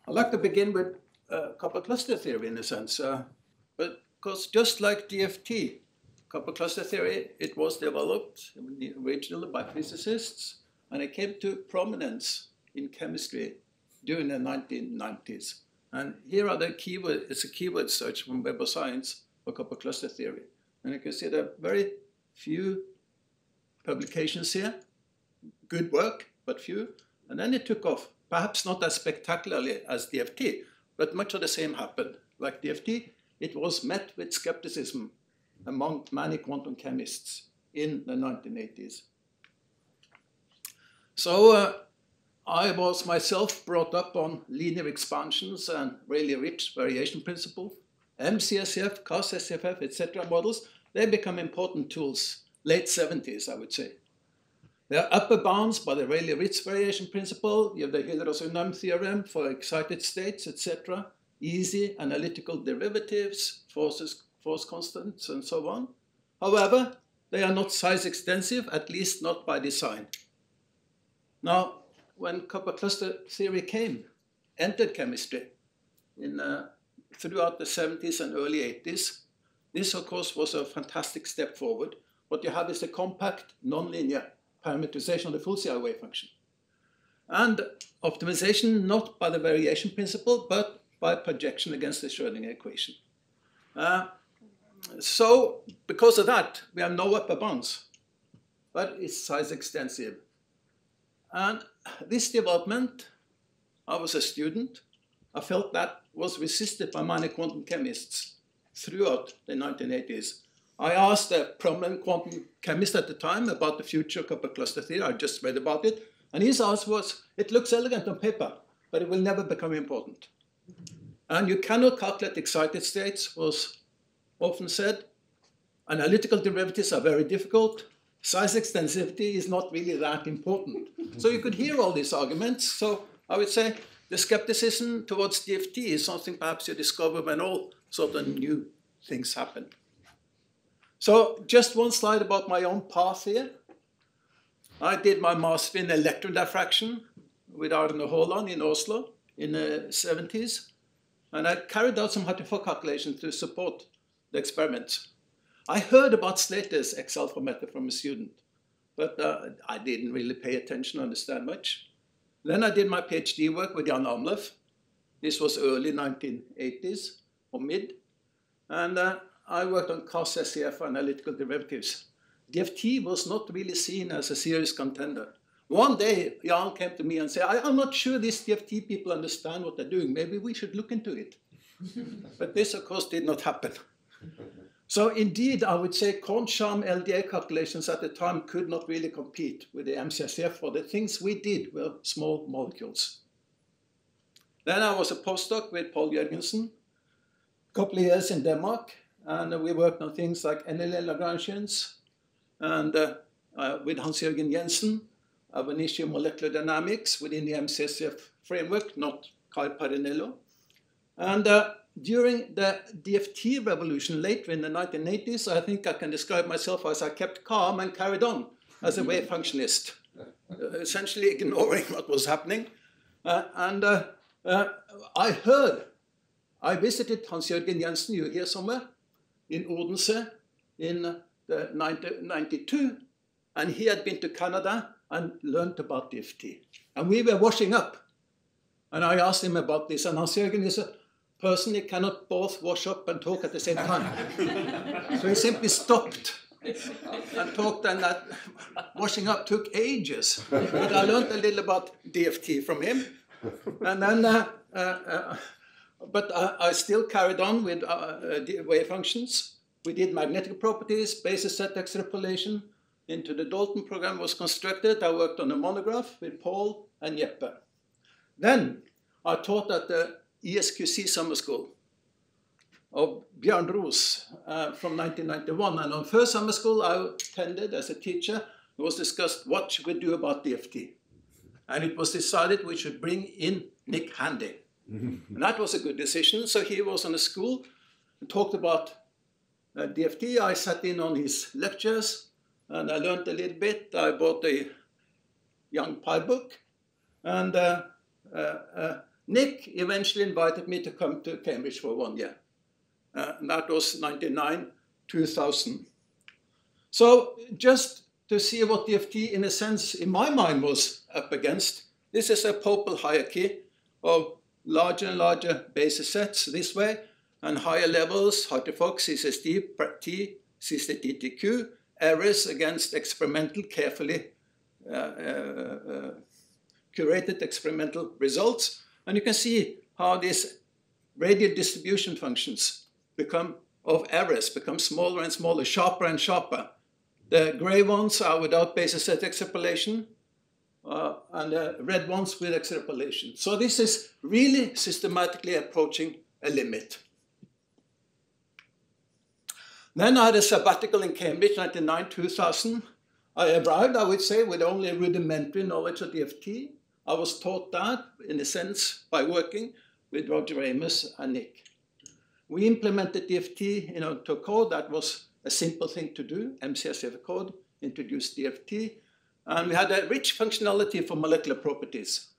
I'd like to begin with copper cluster theory in a sense, because just like DFT, copper cluster theory, it was developed originally by physicists, and it came to prominence in chemistry during the 1990s. And here are the keywords. It's a keyword search from Web of Science for copper cluster theory. And you can see there are very few publications here. Good work, but few. And then it took off, perhaps not as spectacularly as DFT, but much of the same happened. Like DFT, it was met with skepticism among many quantum chemists in the 1980s. So I was myself brought up on linear expansions and Rayleigh-Ritz variation principle. MCSF, CAS-SFF, etc. models, they become important tools, late 70s, I would say. They are upper bounds by the Rayleigh-Ritz variation principle. You have the Hilders-Unheim theorem for excited states, etc. Easy analytical derivatives, force constants, and so on. However, they are not size extensive, at least not by design. Now, when copper cluster theory entered chemistry throughout the 70s and early 80s, this, of course, was a fantastic step forward. What you have is a compact, nonlinear parameterization of the full CI wave function. And optimization not by the variation principle, but by projection against the Schrödinger equation. So, because of that, we have no upper bounds, but it's size extensive. And this development, I was a student, I felt that was resisted by many quantum chemists throughout the 1980s. I asked a prominent quantum chemist at the time about the future of copper cluster theory. I just read about it. And his answer was, it looks elegant on paper, but it will never become important. And you cannot calculate excited states, was often said. Analytical derivatives are very difficult. Size extensivity is not really that important. So you could hear all these arguments. So I would say the skepticism towards DFT is something perhaps you discover when all sort of new things happen. So just one slide about my own path here. I did my master in electron diffraction with Arne Haaland in Oslo in the 70s. And I carried out some Hartree-Fock calculations to support the experiments. I heard about Slater's X-alpha method from a student, but I didn't really pay attention or understand much. Then I did my PhD work with Jan Amlöf. This was early 1980s, or mid. And I worked on CAS-SCF analytical derivatives. DFT was not really seen as a serious contender. One day, Jan came to me and said, I'm not sure these DFT people understand what they're doing. Maybe we should look into it. But this, of course, did not happen. So indeed, I would say Korn-Sham LDA calculations at the time could not really compete with the MCSF, for the things we did were small molecules. Then I was a postdoc with Paul Jørgensen, a couple of years in Denmark, and we worked on things like NLA Lagrangians, and with Hans-Jørgen Jensen, of an issue of molecular dynamics within the MCSF framework, not Kai Parinello. And during the DFT revolution later in the 1980s, I think I can describe myself as I kept calm and carried on as a wave functionist, essentially ignoring what was happening. I visited Hans-Jørgen Jensen, you here somewhere, in Odense in the 1992, and he had been to Canada and learned about DFT. And we were washing up. And I asked him about this, and Hans-Jørgen is a person he cannot both wash up and talk at the same time. So he simply stopped and talked, and that washing up took ages. But I learned a little about DFT from him. And then, I still carried on with wave functions. We did magnetic properties, basis set extrapolation. Into the Dalton program was constructed. I worked on a monograph with Paul and Jeppe. Then I taught at the ESQC summer school of Bjørn Roos from 1991. And on first summer school I attended as a teacher, it was discussed what should we do about DFT. And it was decided we should bring in Nick Handy. And that was a good decision. So he was on the school and talked about DFT. I sat in on his lectures and I learned a little bit. I bought a Young Pi book. And Nick eventually invited me to come to Cambridge for 1 year. And that was 99, 2000. So just to see what DFT, in a sense, in my mind, was up against, this is a Popel hierarchy of larger and larger basis sets this way, and higher levels, Hartree-Fock, CSSD, T, CSTTQ, errors against experimental, carefully curated experimental results. And you can see how these radial distribution functions of errors become smaller and smaller, sharper and sharper. The gray ones are without basis set extrapolation, and the red ones with extrapolation. So this is really systematically approaching a limit. Then I had a sabbatical in Cambridge, 99, 2000. I arrived, I would say, with only rudimentary knowledge of DFT. I was taught that, in a sense, by working with Roger Amos and Nick. We implemented DFT into code. That was a simple thing to do. MCSF code introduced DFT. And we had a rich functionality for molecular properties.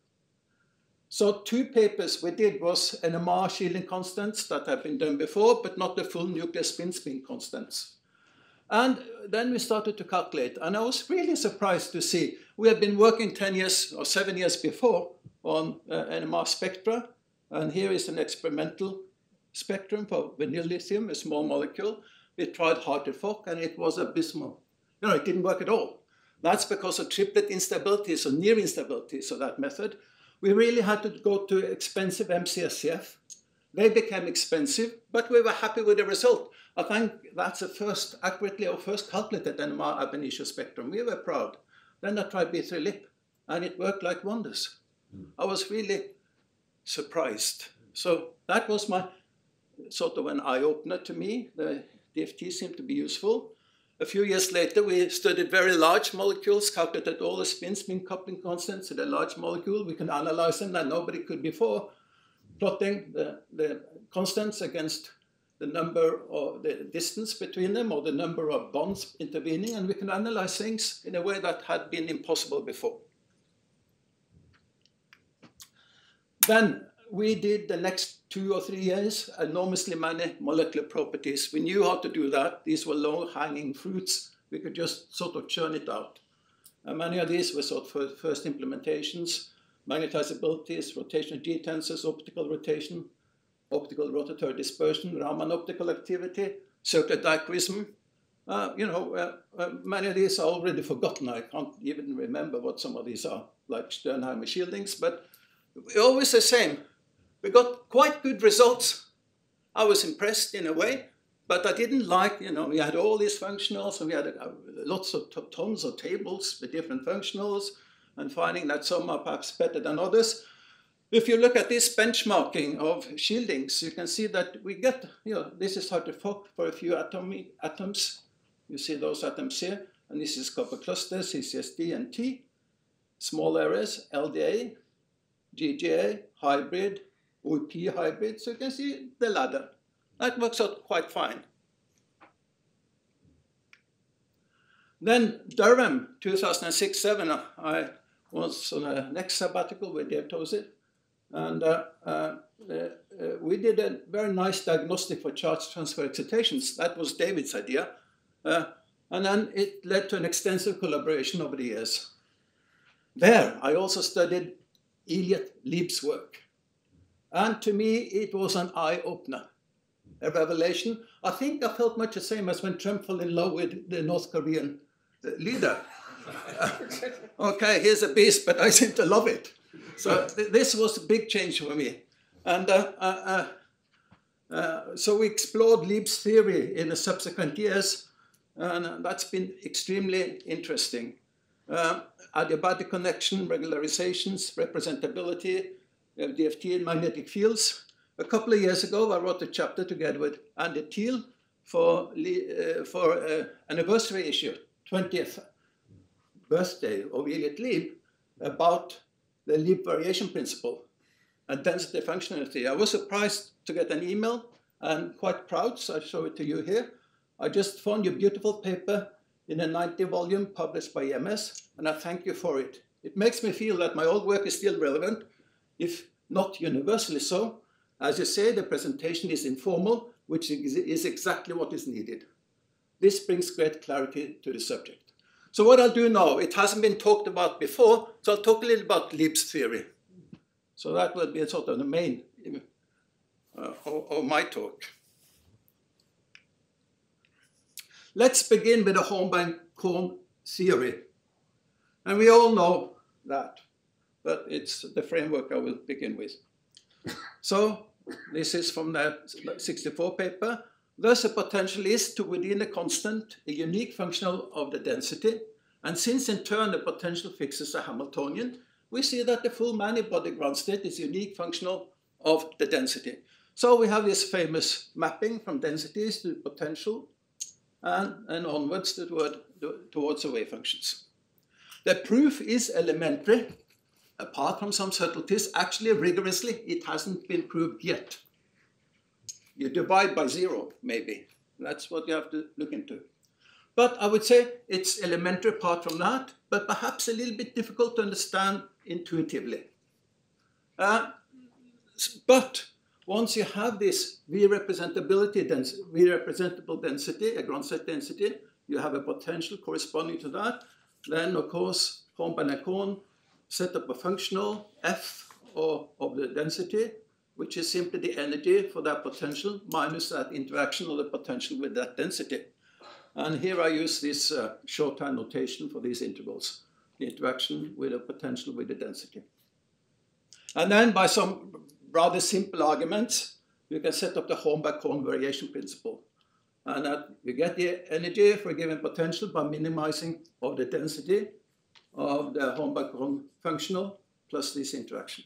So 2 papers we did was NMR shielding constants that have been done before, but not the full nuclear spin constants. And then we started to calculate. And I was really surprised to see we had been working 10 years or 7 years before on NMR spectra. And here is an experimental spectrum for vanilla lithium, a small molecule. We tried Hartree-Fock, and it was abysmal. It didn't work at all. That's because of triplet instabilities or near instabilities of that method. We really had to go to expensive MCSCF. They became expensive, but we were happy with the result. I think that's the first accurately or first calculated NMR ab initio spectrum. We were proud. Then I tried B3-LIP, and it worked like wonders. I was really surprised. So that was my sort of an eye-opener to me. The DFT seemed to be useful. A few years later, we studied very large molecules, calculated all the spin coupling constants in a large molecule. We can analyze them that nobody could before, plotting the constants against the number or the distance between them or the number of bonds intervening, and we can analyze things in a way that had been impossible before. Then we did the next 2 or 3 years enormously many molecular properties. We knew how to do that. These were low-hanging fruits. We could just sort of churn it out. Many of these were sort of first implementations, magnetizabilities, rotational G-tensors, optical rotation, optical rotatory dispersion, Raman optical activity, circular dichroism. Many of these are already forgotten. I can't even remember what some of these are, like Sternheimer shieldings, but always the same. We got quite good results. I was impressed in a way, but I didn't like, we had all these functionals, and we had lots of tons of tables with different functionals, and finding that some are perhaps better than others. If you look at this benchmarking of shieldings, you can see that we get, this is Hartree-Fock for a few atoms. You see those atoms here, and this is copper clusters, CCSD and T. Small errors, LDA, GGA, hybrid, OEP hybrid. So you can see the ladder. That works out quite fine. Then Durham, 2006-07, I was on a next sabbatical with Dave Tozer, and we did a very nice diagnostic for charge transfer excitations. That was David's idea. And then it led to an extensive collaboration over the years. There, I also studied Elliot Lieb's work. And to me, it was an eye-opener, a revelation. I think I felt much the same as when Trump fell in love with the North Korean leader. Okay, here's a beast, but I seem to love it. So this was a big change for me. And so we explored Lieb's theory in the subsequent years, and that's been extremely interesting. Adiabatic connection, regularizations, representability, DFT and magnetic fields. A couple of years ago, I wrote a chapter together with Andy Thiel for anniversary issue, 20th birthday of Elliot Lieb, about the Lieb variation principle and density functionality. I was surprised to get an email and quite proud, so I show it to you here. I just found your beautiful paper in a 90 volume published by EMS, and I thank you for it. It makes me feel that my old work is still relevant. If not universally so. As you say, the presentation is informal, which is exactly what is needed. This brings great clarity to the subject. So what I'll do now, it hasn't been talked about before, so I'll talk a little about Lieb's theory. So that will be sort of the main of my talk. Let's begin with the Hornbein-Kohn theory. And we all know that, but it's the framework I will begin with. So this is from the 64 paper. Thus, a potential is to within a constant, a unique functional of the density. And since in turn the potential fixes a Hamiltonian, we see that the full many-body ground state is unique functional of the density. So we have this famous mapping from densities to potential and onwards towards the wave functions. The proof is elementary, apart from some subtleties. Actually, rigorously, it hasn't been proved yet. You divide by 0, maybe. That's what you have to look into. But I would say it's elementary apart from that, but perhaps a little bit difficult to understand intuitively. But once you have this V-representable density, a ground state density, you have a potential corresponding to that. Then, of course, Hornbein-Kohn set up a functional f of the density, which is simply the energy for that potential minus that interaction of the potential with that density. And here I use this shorthand notation for these integrals, the interaction with the potential with the density. And then by some rather simple arguments, you can set up the Hornbein-Kohn variation principle. And that you get the energy for a given potential by minimizing of the density of the Hornbein-Kohn functional plus this interaction.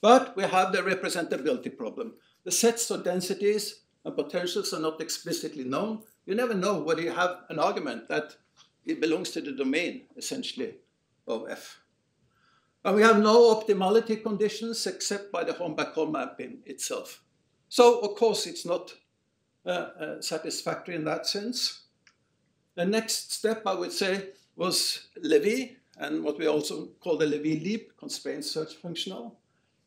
But we have the representability problem. The sets of densities and potentials are not explicitly known. You never know whether you have an argument that it belongs to the domain, essentially, of F. And we have no optimality conditions except by the Hornbein-Kohn mapping itself. So, of course, it's not satisfactory in that sense. The next step, I would say, was Levy, and what we also call the Levy-Lieb constraint search functional.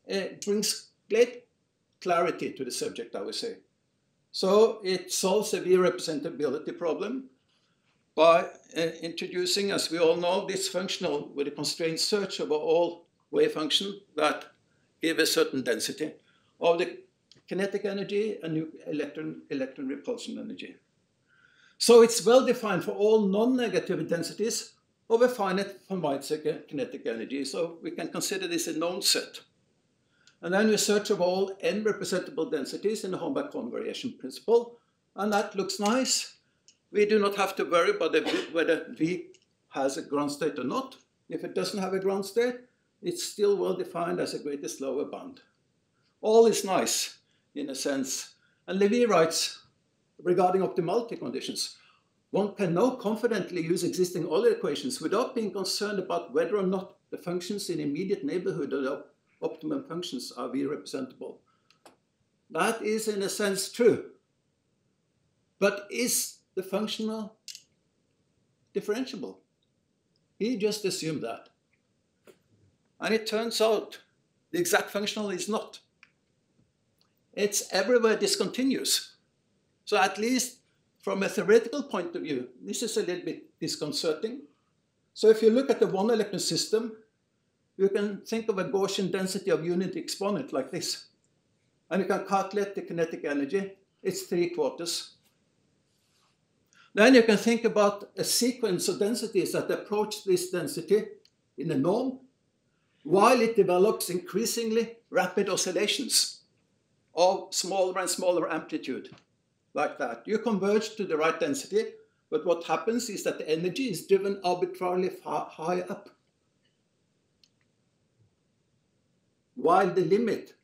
It brings great clarity to the subject, I would say. So it solves the V-representability problem by introducing, as we all know, this functional with a constraint search over all wave functions that give a certain density of the kinetic energy and electron repulsion energy. So it's well defined for all non-negative densities of a finite von Weizsäcker kinetic energy. So we can consider this a known set. And then we search over all n representable densities in the Hornbein-Kohn variation principle. And that looks nice. We do not have to worry about whether V has a ground state or not. If it doesn't have a ground state, it's still well defined as a greatest lower bound. All is nice, in a sense. And Levy writes, regarding optimality conditions, one can now confidently use existing Euler equations without being concerned about whether or not the functions in immediate neighborhood of the optimum functions are V-representable. That is, in a sense, true. But is the functional differentiable? He just assumed that. And it turns out the exact functional is not. It's everywhere discontinuous. So at least from a theoretical point of view, this is a little bit disconcerting. So if you look at the one electron system, you can think of a Gaussian density of unit exponent like this. And you can calculate the kinetic energy. It's 3/4. Then you can think about a sequence of densities that approach this density in a norm, while it develops increasingly rapid oscillations of smaller and smaller amplitude, like that. You converge to the right density, but what happens is that the energy is driven arbitrarily far high up, while the limit,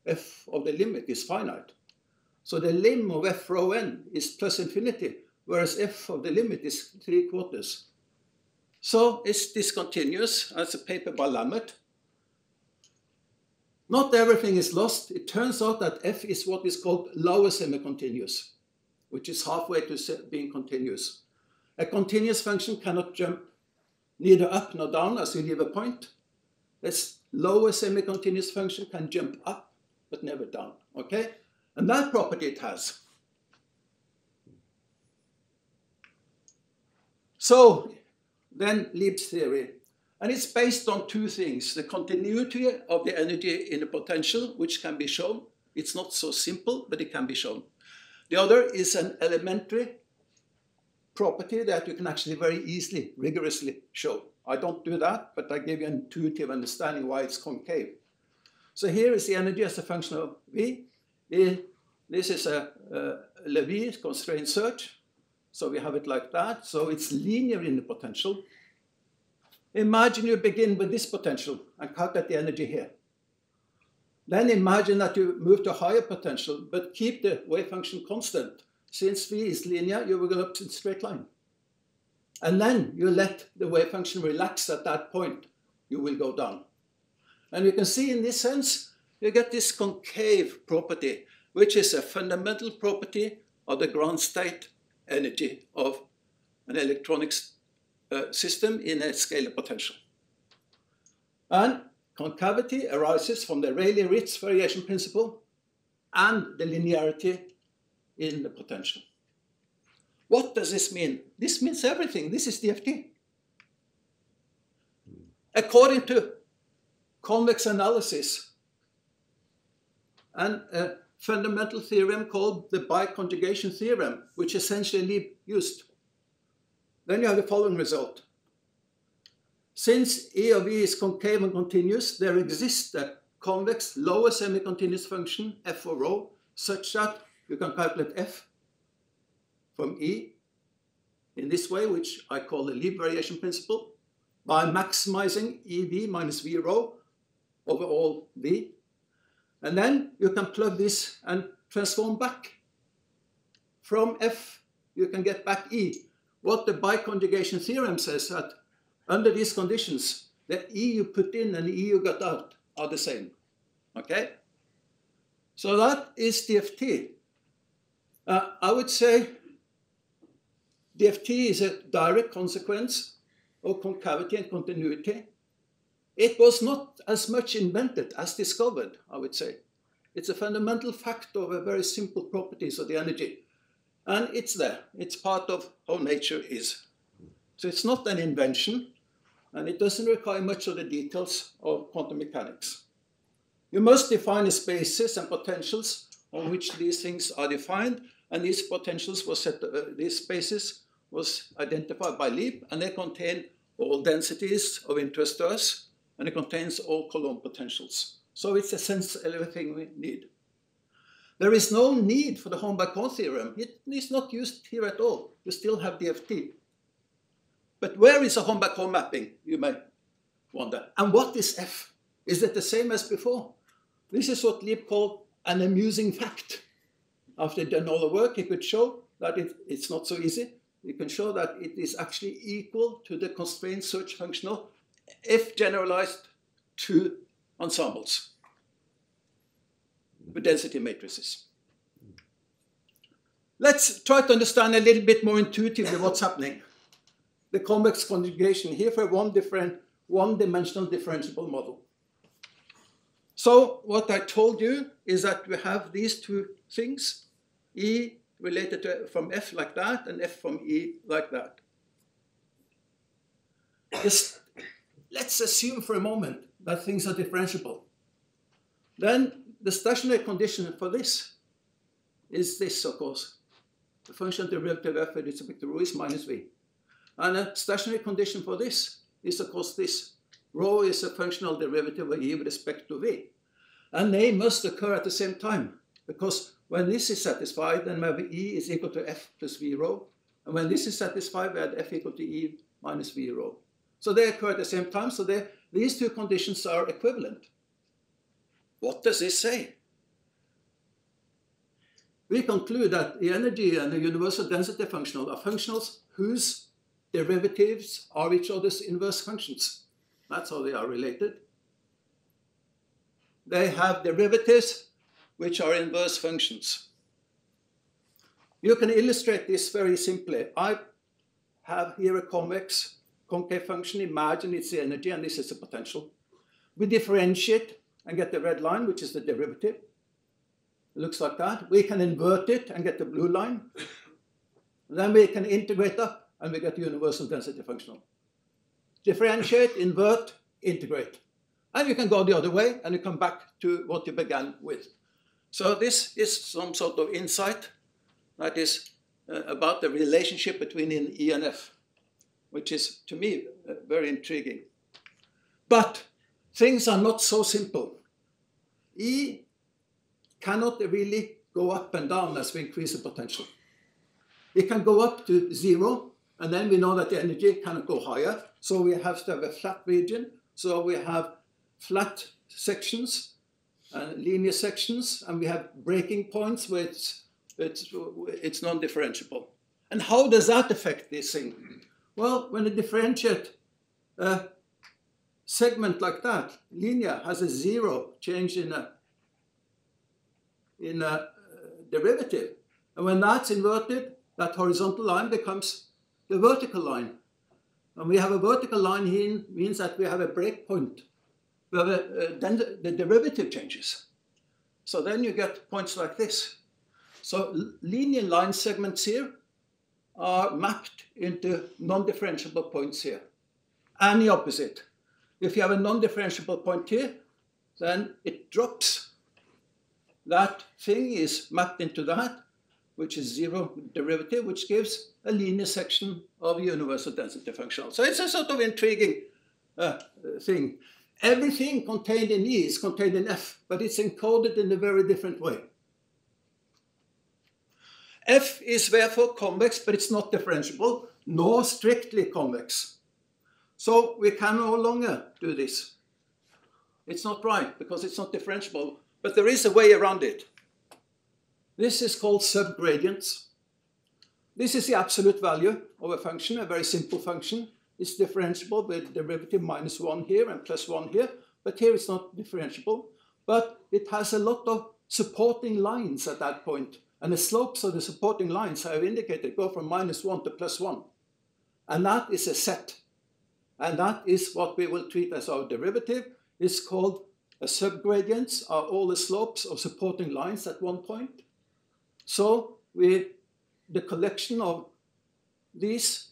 f of the limit, is finite. So the lim of f rho n is plus infinity, whereas f of the limit is 3/4. So it's discontinuous, as a paper by Lammert. Not everything is lost. It turns out that f is what is called lower semi-continuous, which is halfway to being continuous. A continuous function cannot jump neither up nor down as you leave a point. This lower semi-continuous function can jump up, but never down, okay? And that property it has. So, then Lieb's theory. And it's based on two things. The continuity of the energy in the potential, which can be shown. It's not so simple, but it can be shown. The other is an elementary property that you can actually very easily, rigorously show. I don't do that, but I give you an intuitive understanding why it's concave. So here is the energy as a function of V. This is a Levy constraint search. So we have it like that. So it's linear in the potential. Imagine you begin with this potential and calculate the energy here. Then imagine that you move to a higher potential, but keep the wave function constant. Since V is linear, you will go up in a straight line. And then you let the wave function relax at that point. You will go down. And you can see in this sense, you get this concave property, which is a fundamental property of the ground state energy of an electronics system in a scalar potential. And concavity arises from the Rayleigh-Ritz variation principle and the linearity in the potential. What does this mean? This means everything. This is DFT. According to convex analysis and a fundamental theorem called the biconjugation theorem, which essentially Lieb used, then you have the following result. Since E of E is concave and continuous, there exists a convex lower semi-continuous function, f for rho, such that you can calculate f from E in this way, which I call the Lieb variation principle, by maximizing EV minus V rho over all V. And then you can plug this and transform back. From F, you can get back E. What the biconjugation theorem says that under these conditions, the E you put in and the E you got out are the same. Okay? So that is DFT. I would say DFT is a direct consequence of concavity and continuity. It was not as much invented as discovered, I would say. It's a fundamental fact of a very simple properties of the energy. And it's there. It's part of how nature is. So it's not an invention, and it doesn't require much of the details of quantum mechanics. You must define the spaces and potentials on which these things are defined, and these potentials was these spaces was identified by Lieb, and they contain all densities of interest to us, and it contains all Coulomb potentials. So it's essentially everything we need. There is no need for the Holm-Bacon theorem. It is not used here at all. You still have DFT. But where is a Holm-Bacon mapping, you may wonder. And what is F? Is it the same as before? This is what Lieb called an amusing fact. After he'd done all the work, he could show that it's not so easy. He can show that it is actually equal to the constraint search functional if generalized to ensembles with density matrices. Let's try to understand a little bit more intuitively what's happening. The convex conjugation here for one-dimensional differentiable model. So what I told you is that we have these two things, E related to from F like that and F from E like that. Just let's assume for a moment that things are differentiable. Then the stationary condition for this is this, of course. The function derivative f with respect to rho is minus v. And a stationary condition for this is, of course, this. Rho is a functional derivative of e with respect to v. And they must occur at the same time, because when this is satisfied, then we have e is equal to f plus v rho. And when this is satisfied, we have f equal to e minus v rho. So they occur at the same time, so these two conditions are equivalent. What does this say? We conclude that the energy and the universal density functional are functionals whose derivatives are each other's inverse functions. That's how they are related. They have derivatives which are inverse functions. You can illustrate this very simply. I have here a concave function. Imagine it's the energy, and this is the potential. We differentiate and get the red line, which is the derivative. It looks like that. We can invert it and get the blue line. Then we can integrate up and we get the universal density functional. Differentiate, invert, integrate. And you can go the other way and you come back to what you began with. So this is some sort of insight that is about the relationship between E and F, which is, to me, very intriguing. But things are not so simple. E cannot really go up and down as we increase the potential. It can go up to 0, and then we know that the energy cannot go higher. So we have to have a flat region. So we have flat sections and linear sections, and we have breaking points where it's non-differentiable. And how does that affect this thing? Well, when you differentiate a segment like that, linear has a 0 change in a derivative. And when that's inverted, that horizontal line becomes the vertical line. And we have a vertical line here means that we have a break point where then the derivative changes. So then you get points like this. So linear line segments here are mapped into non-differentiable points here. And the opposite. If you have a non-differentiable point here, then it drops. That thing is mapped into that, which is 0 derivative, which gives a linear section of universal density functional. So it's a sort of intriguing thing. Everything contained in E is contained in F, but it's encoded in a very different way. F is therefore convex, but it's not differentiable, nor strictly convex. So we can no longer do this. It's not right, because it's not differentiable, but there is a way around it. This is called subgradients. This is the absolute value of a function, a very simple function. It's differentiable with derivative -1 here and +1 here, but here it's not differentiable. But it has a lot of supporting lines at that point, and the slopes of the supporting lines I have indicated go from -1 to +1. And that is a set. And that is what we will treat as our derivative. It's called subgradients are all the slopes of supporting lines at one point. So the collection of these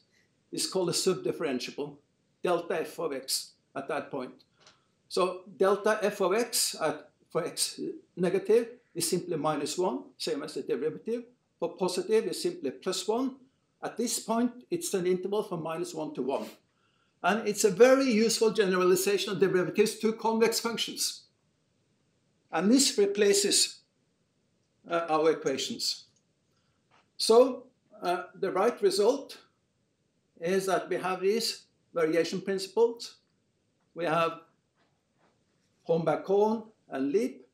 is called a subdifferentiable, delta f of x at that point. So delta f of x for x negative is simply -1, same as the derivative. For positive is simply +1. At this point, it's an interval from -1 to 1. And it's a very useful generalization of derivatives to convex functions. And this replaces our equations. So the right result is that we have these variation principles. We have Helgaker and Leap.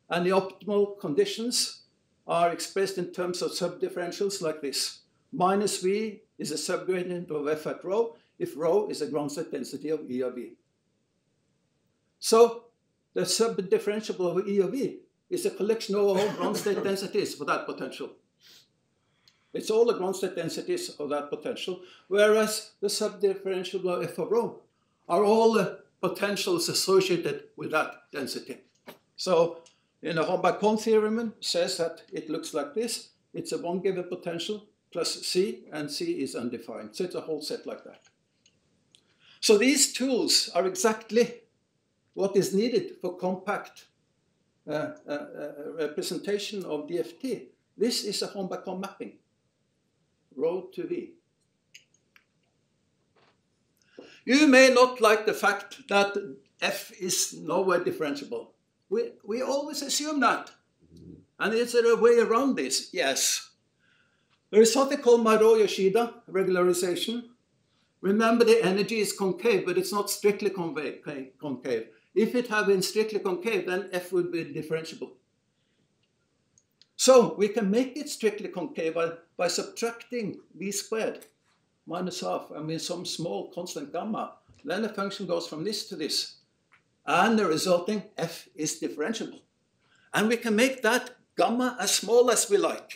And the optimal conditions are expressed in terms of subdifferentials like this. -v is a subgradient of f at rho if rho is a ground state density of E of E. So the subdifferentiable of E of E is a collection of all ground state densities for that potential. It's all the ground state densities of that potential, whereas the subdifferential of f of rho are all the potentials associated with that density. So in the Helgaker theorem says that it looks like this. It's a one given potential plus C, and C is undefined. So it's a whole set like that. So these tools are exactly what is needed for compact representation of DFT. This is a Helgaker mapping, rho to V. You may not like the fact that F is nowhere differentiable. We always assume that. And is there a way around this? Yes. There is something called Mairo-Yoshida regularization. Remember, the energy is concave, but it's not strictly concave. If it had been strictly concave, then F would be differentiable. So we can make it strictly concave by subtracting V squared -half, and with some small constant gamma. Then the function goes from this to this. And the resulting F is differentiable. And we can make that gamma as small as we like.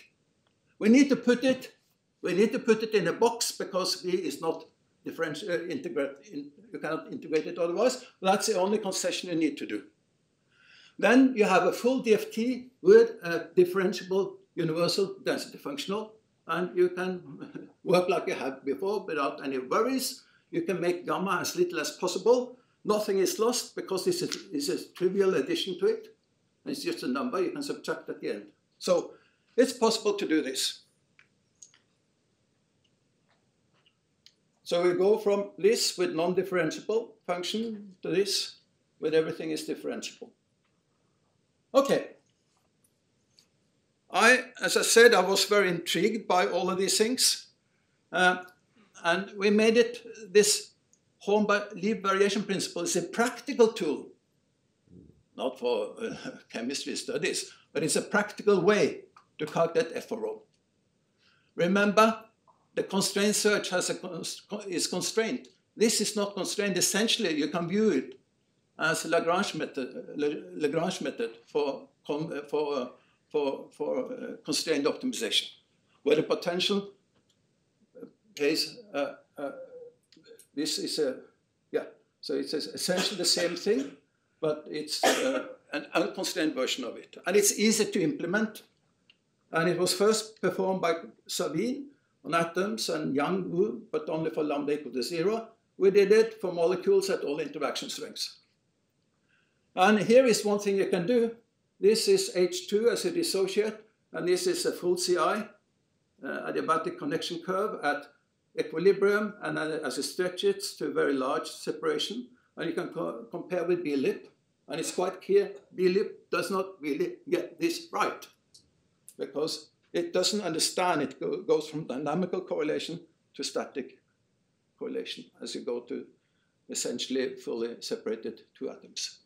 We need to put it in a box because V is not you cannot integrate it otherwise. That's the only concession you need to do. Then you have a full DFT with a differentiable universal density functional, and you can work like you have before without any worries. You can make gamma as little as possible. Nothing is lost because this is a trivial addition to it. It's just a number you can subtract at the end. So it's possible to do this. So we go from this with non-differentiable function to this with everything is differentiable. Okay. As I said, I was very intrigued by all of these things. And we made it, this Hornby-Lieb variation principle is a practical tool, not for chemistry studies, but it's a practical way to calculate F of rho. Remember, the constraint search is constrained. This is not constrained. Essentially, you can view it as a Lagrange method for constrained optimization, where the potential case, this is a, so it's essentially the same thing, but it's an unconstrained version of it. And it's easy to implement. And it was first performed by Savine on atoms and Yang Wu, but only for lambda equal to 0. We did it for molecules at all interaction strengths. And here is one thing you can do. This is H2 as a dissociate, and this is a full CI, adiabatic connection curve at equilibrium, and then as you stretch it to a very large separation. And you can compare with B-lip, and it's quite clear B-lip does not really get this right, because it doesn't understand it goes from dynamical correlation to static correlation as you go to essentially fully separated two atoms.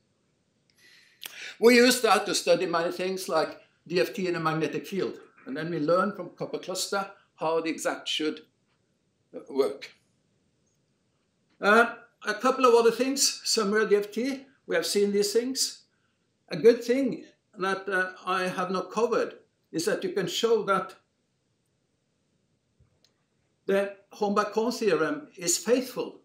We use that to study many things like DFT in a magnetic field. And then we learn from copper cluster how the exact should work. A couple of other things, summary DFT. We have seen these things. A good thing that I have not covered is that you can show that the Hornby-Cohn theorem is faithful.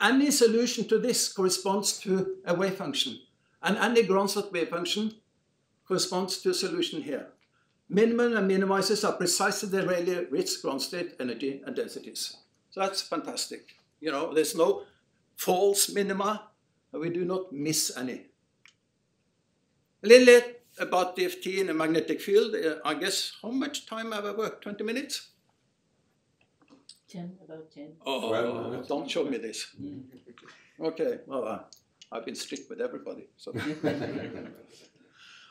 Any solution to this corresponds to a wave function, and any Gronsot wave function corresponds to a solution here. Minimum and minimizers are precisely the Rayleigh-Ritz ground state energy and densities. So that's fantastic. You know, there's no false minima, and we do not miss any. A little bit about DFT in a magnetic field. I guess, how much time have I worked? 20 minutes? 10, about 10. Oh, well, don't show me this. Okay, well, I've been strict with everybody. So.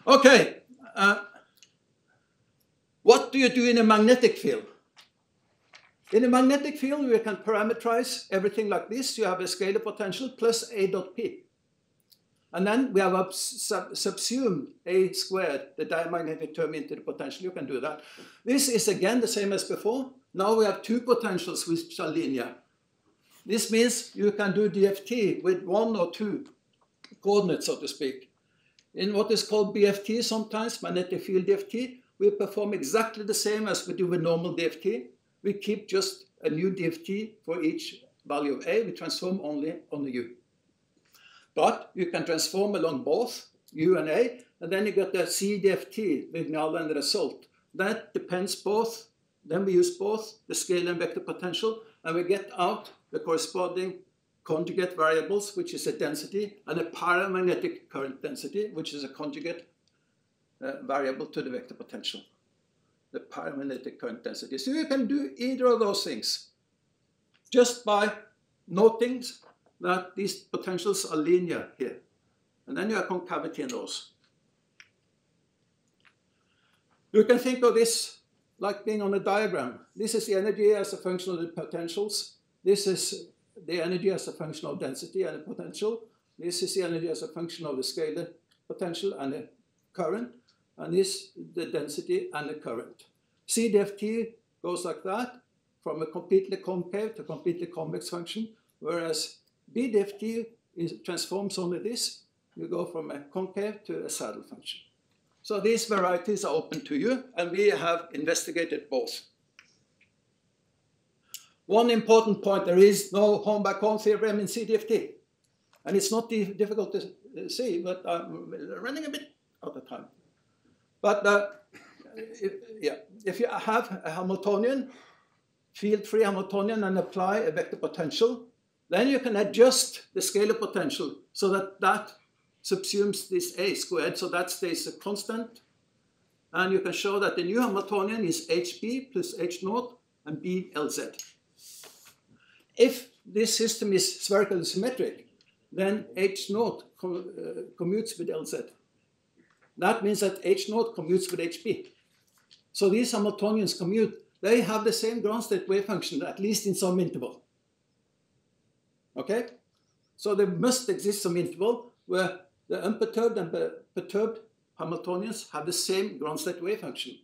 Okay, what do you do in a magnetic field? In a magnetic field, we can parameterize everything like this. You have a scalar potential plus A dot P. And then we have subsumed A squared, the diamagnetic term, into the potential. You can do that. This is again the same as before. Now we have two potentials which are linear. This means you can do DFT with one or two coordinates, so to speak. In what is called BFT sometimes, magnetic field DFT, we perform exactly the same as we do with normal DFT. We keep just a new DFT for each value of A. We transform only on the U. But you can transform along both U and A, and then you get the CDFT with null and the result. That depends both. Then we use both the scalar and vector potential, and we get out the corresponding conjugate variables, which is a density, and a paramagnetic current density, which is a conjugate variable to the vector potential. The paramagnetic current density. So you can do either of those things just by noting that these potentials are linear here. And then you have concavity in those. You can think of this like being on a diagram. This is the energy as a function of the potentials. This is the energy as a function of density and the potential. This is the energy as a function of the scalar potential and the current. And this the density and the current. CDFT goes like that, from a completely concave to completely convex function, whereas BDFT transforms only this. You go from a concave to a saddle function. So these varieties are open to you, and we have investigated both. one important point, there is no home-by-home theorem in CDFT. And it's not difficult to see, but I'm running a bit out of time. But if you have a Hamiltonian, field-free Hamiltonian, and apply a vector potential, then you can adjust the scalar potential so that that subsumes this A squared, so that stays a constant. And you can show that the new Hamiltonian is HB plus H naught and B LZ. If this system is spherical symmetric, then H naught commutes with LZ. That means that H naught commutes with HB. So these Hamiltonians commute. They have the same ground state wave function, at least in some interval. Okay? So there must exist some interval where the unperturbed and perturbed Hamiltonians have the same ground state wave function.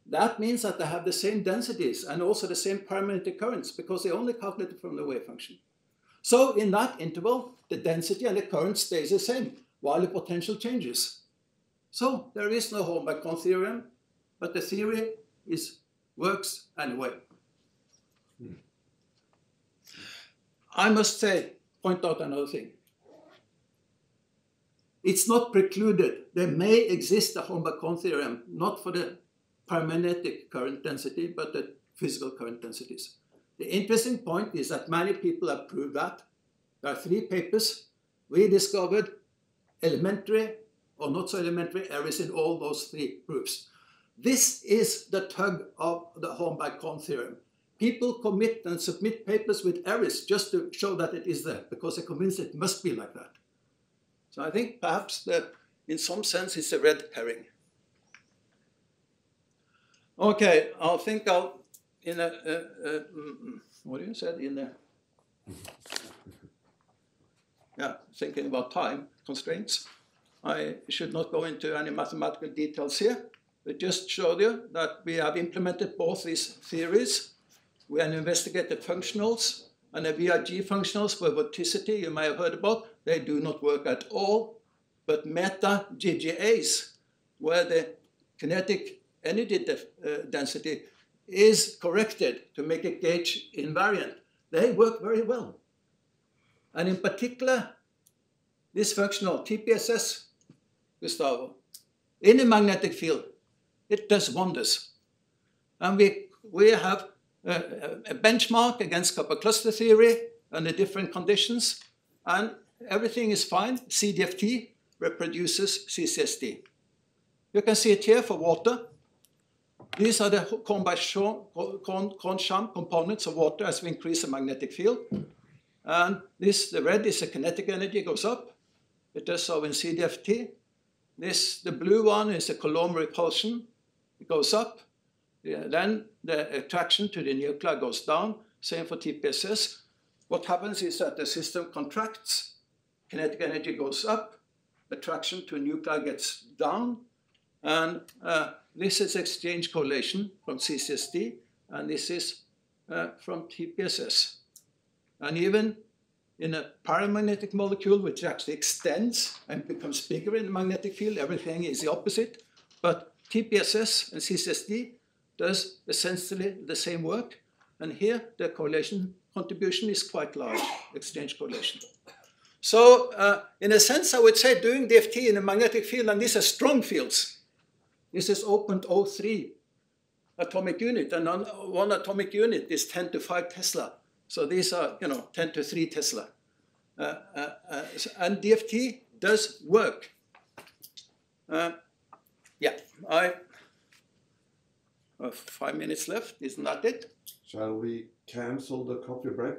That means that they have the same densities and also the same paramagnetic currents because they only calculated from the wave function. So in that interval, the density and the current stays the same while the potential changes. So there is no home-by-home theorem, but the theory works anyway. I must point out another thing. It's not precluded. There may exist a home-by-home theorem, not for the paramagnetic current density, but the physical current densities. The interesting point is that many people have proved that. There are 3 papers. We discovered elementary or not so elementary errors in all those 3 proofs. This is the tug of the home-by-home theorem. People commit and submit papers with errors just to show that it is there, because they're convinced it must be like that. So I think perhaps that in some sense it's a red herring. Okay, what do you say? Thinking about time constraints. I should not go into any mathematical details here, but just showed you that we have implemented both these theories. We have investigated functionals, and the VRG functionals for vorticity you may have heard about. They do not work at all, but meta GGAs, where the kinetic energy density is corrected to make a gauge invariant, they work very well. And in particular, this functional TPSS, Gustavo, in a magnetic field, it does wonders. And we have a benchmark against copper cluster theory under different conditions, and everything is fine. CDFT reproduces CCSD. You can see it here for water. These are the Kohn-Sham components of water as we increase the magnetic field. And the red is the kinetic energy, goes up. It does so in CDFT. The blue one is the Coulomb repulsion. It goes up. Then the attraction to the nuclei goes down. Same for TPSS. What happens is that the system contracts. Kinetic energy goes up. Attraction to nuclei gets down. And this is exchange correlation from CCSD. And this is from TPSS. And even in a paramagnetic molecule, which actually extends and becomes bigger in the magnetic field, everything is the opposite. But TPSS and CCSD does essentially the same work. And here, the correlation contribution is quite large, exchange correlation. So in a sense, I would say doing DFT in a magnetic field, and these are strong fields. This is 0.03 atomic unit, and one atomic unit is 10 to 5 Tesla. So these are, 10 to 3 Tesla. And DFT does work. I have 5 minutes left. Isn't that it? Shall we cancel the coffee break?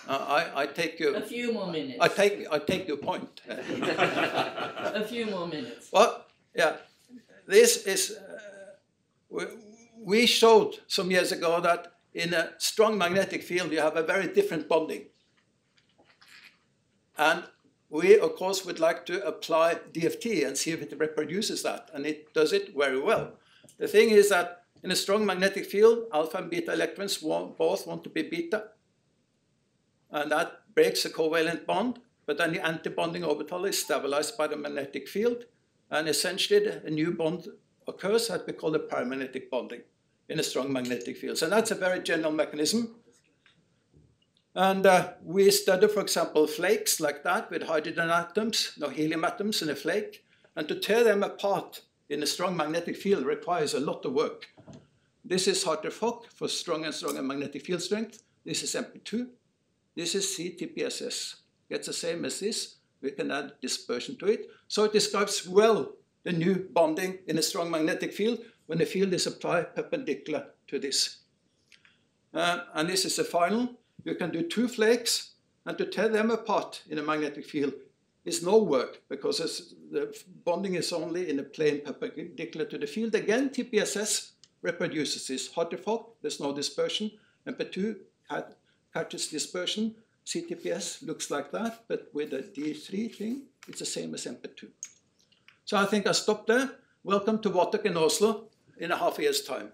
I take you. A few more minutes. I take your point. A few more minutes. Well, yeah. This is. We showed some years ago that in a strong magnetic field you have a very different bonding. And we, of course, would like to apply DFT and see if it reproduces that. And it does it very well. The thing is that in a strong magnetic field, alpha and beta electrons both want to be beta. And that breaks the covalent bond. But then the antibonding orbital is stabilized by the magnetic field. And essentially, a new bond occurs that we call the paramagnetic bonding. in a strong magnetic field. So that's a very general mechanism. And we study, for example, flakes like that with hydrogen atoms, no helium atoms in a flake. And to tear them apart in a strong magnetic field requires a lot of work. This is Hartree-Fock for strong and stronger magnetic field strength. This is MP2. This is CTPSS. It's the same as this. We can add dispersion to it. So it describes well the new bonding in a strong magnetic field when the field is applied perpendicular to this. And this is the final. You can do two flakes, and to tear them apart in a magnetic field is no work because the bonding is only in a plane perpendicular to the field. Again, TPSS reproduces this. Hartree-Fock, there's no dispersion. MP2 catches dispersion. CTPS looks like that, but with a D3 thing, it's the same as MP2. So I think I'll stop there. Welcome to WATEC in Oslo in a half year's time.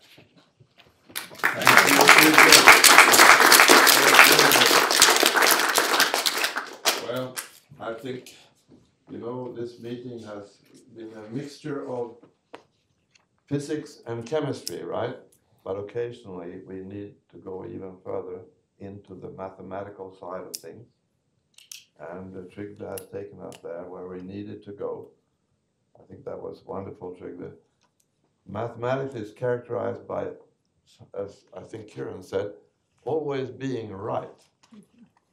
Well, I think, you know, this meeting has been a mixture of physics and chemistry, right? But occasionally we need to go even further into the mathematical side of things. And Trygve has taken us there where we needed to go. I think that was wonderful, Trygve. Mathematics is characterized by, as I think Kieran said, always being right.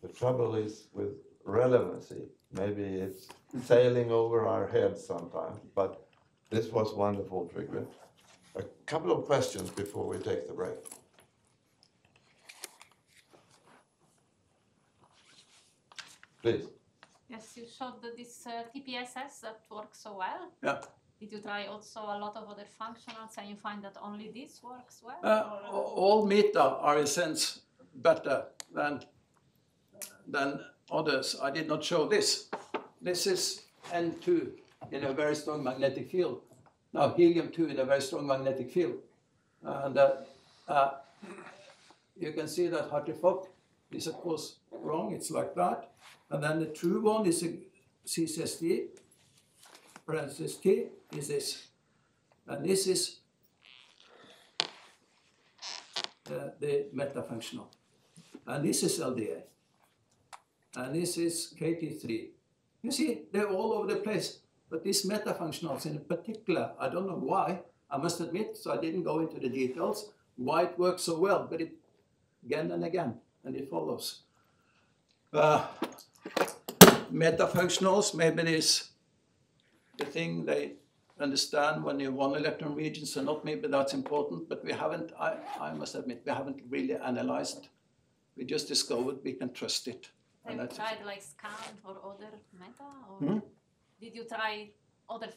The trouble is with relevancy. Maybe it's sailing over our heads sometimes, but this was wonderful, Trygve. A couple of questions before we take the break. Please. Yes, you showed that this TPSS that works so well. Yeah. Did you try also a lot of other functionals and you find that only this works well? All meta are in a sense better than others. I did not show this. This is N2 in a very strong magnetic field. Now helium-2 in a very strong magnetic field. And you can see that Hartree-Fock is of course wrong, it's like that. And then the true one is a CCSD, parenthesis T, is this. And this is the metafunctional. And this is LDA. And this is KT3. You see, they're all over the place. But these metafunctionals in particular, I don't know why, I must admit, so I didn't go into the details, why it works so well, but it again and again, and it follows. Metafunctionals, maybe it is the thing they understand when you one electron regions or not, maybe that's important, but we haven't, I must admit, we haven't really analyzed. We just discovered we can trust it. Have you tried like scan for other meta? Or did you try other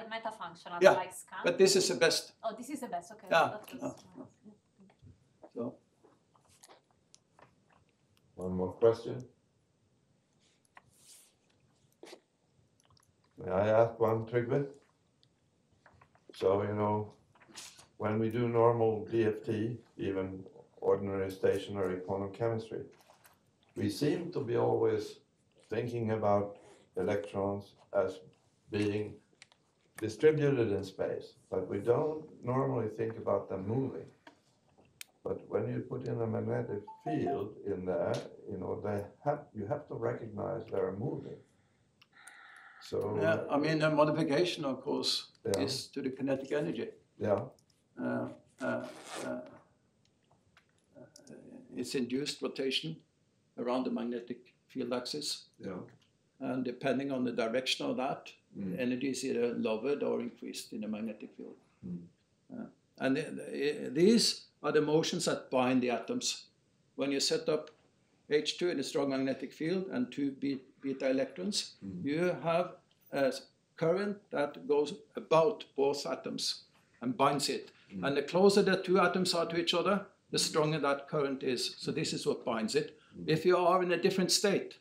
meta functionals like scan? But this is the best. Oh, this is the best, okay. Yeah. So. One more question. May I ask one, Trygve? So, you know, when we do normal DFT, even ordinary stationary quantum chemistry, we seem to be always thinking about electrons as being distributed in space, but we don't normally think about them moving. But when you put in a magnetic field in there, you know, you have to recognize they're moving. So yeah, I mean, the modification, of course, is to the kinetic energy. Yeah. It's induced rotation around the magnetic field axis. Yeah. And depending on the direction of that, the energy is either lowered or increased in the magnetic field. And these are the motions that bind the atoms. When you set up H2 in a strong magnetic field and two beta electrons, you have a current that goes about both atoms and binds it. And the closer the two atoms are to each other, the stronger that current is. So this is what binds it. If you are in a different state,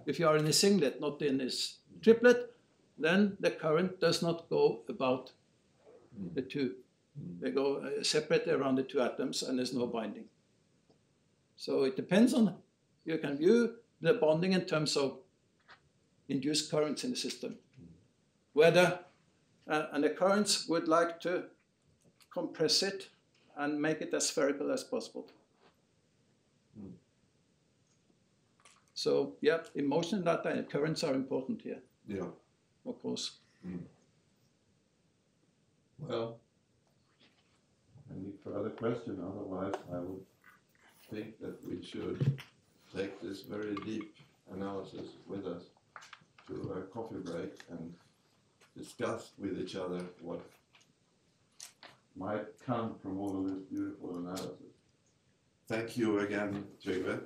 if you are in a singlet, not in this triplet, then the current does not go about the two. They go separate around the two atoms and there's no binding. So it depends on, you can view the bonding in terms of induced currents in the system. Whether, and the currents would like to compress it and make it as spherical as possible. So yeah, emotion data and currents are important here. Yeah. Of course. Well, any further question? Otherwise, I would think that we should take this very deep analysis with us to a coffee break and discuss with each other what might come from all of this beautiful analysis. Thank you again, Trygve.